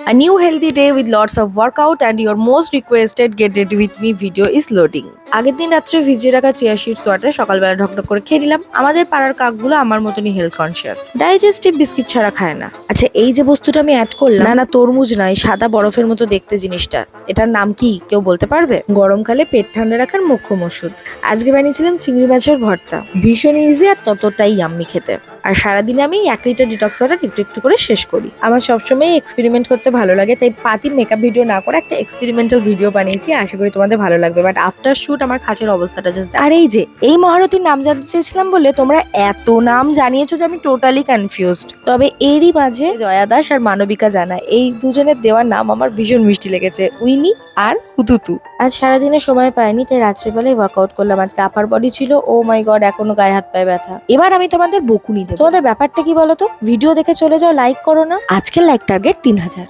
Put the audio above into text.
A new healthy day with lots of workout and your most requested get ready with me video is loading. আগের দিন রাত্রে ভিজিয়ে রাখা chia seeds water সকালবেলা ঢকঢক করে খেয়ে নিলাম। আমাদের পাড়ার কাকগুলো আমার মতনই হেলথ কনসিয়াস, ডাইজেস্টিভ বিস্কিট ছাড়া খায় না। আচ্ছা, এই যে বস্তুটা আমি অ্যাড করলাম, না তরমুজ নয়, সাদা বরফের মতো দেখতে জিনিসটা, এটার নাম কি কেউ বলতে পারবে? গরমকালে পেট ঠান্ডা রাখার মোক্ষম ওষুধ। আজকে বানিয়েছিলাম চিংড়ি মাছের ভর্তা, ভীষণ ইজি আর ততটাই ইয়াম্মি খেতে। আর সারাদিনে আমি 1 লিটার ডিটক্স ওয়াটার একটু একটু করে শেষ করি। আমার সবসময় এক্সপেরিমেন্ট করতে ভালো লাগে, তাই পাতি মেকআপ ভিডিও না করে একটা এক্সপেরিমেন্টাল ভিডিও বানিয়েছি। আশা করি তোমাদের ভালো লাগবে। বাট আফটার শুট আমার খাঁচের অবস্থাটা জাস্ট। আর এই যে এই মহারথীর নাম জানতে চেয়েছিলাম বলে তোমরা এত নাম জানিয়েছো যে আমি টোটালি কনফিউজড। তবে এরই মাঝে জয়া দাস আর মানবিকা জানা, এই দুজনের দেওয়া নাম আমার ভীষণ মিষ্টি লেগেছে, উইনি আর হুতুতু। আজ সারাদিনে সময় পাইনি, তাই রাত্রেবেলায় ওয়ার্কআউট করলাম। আজকে আপার বডি ছিল, ও মাই গড, এখনো গায়ে হাত পায়ে ব্যথা। এবার আমি তোমাদের বকুনি দেব। তোমাদের ব্যাপারটা কি বলো তো? ভিডিও দেখে চলে যাও, লাইক করো না। আজকের লাইক টার্গেট 3000।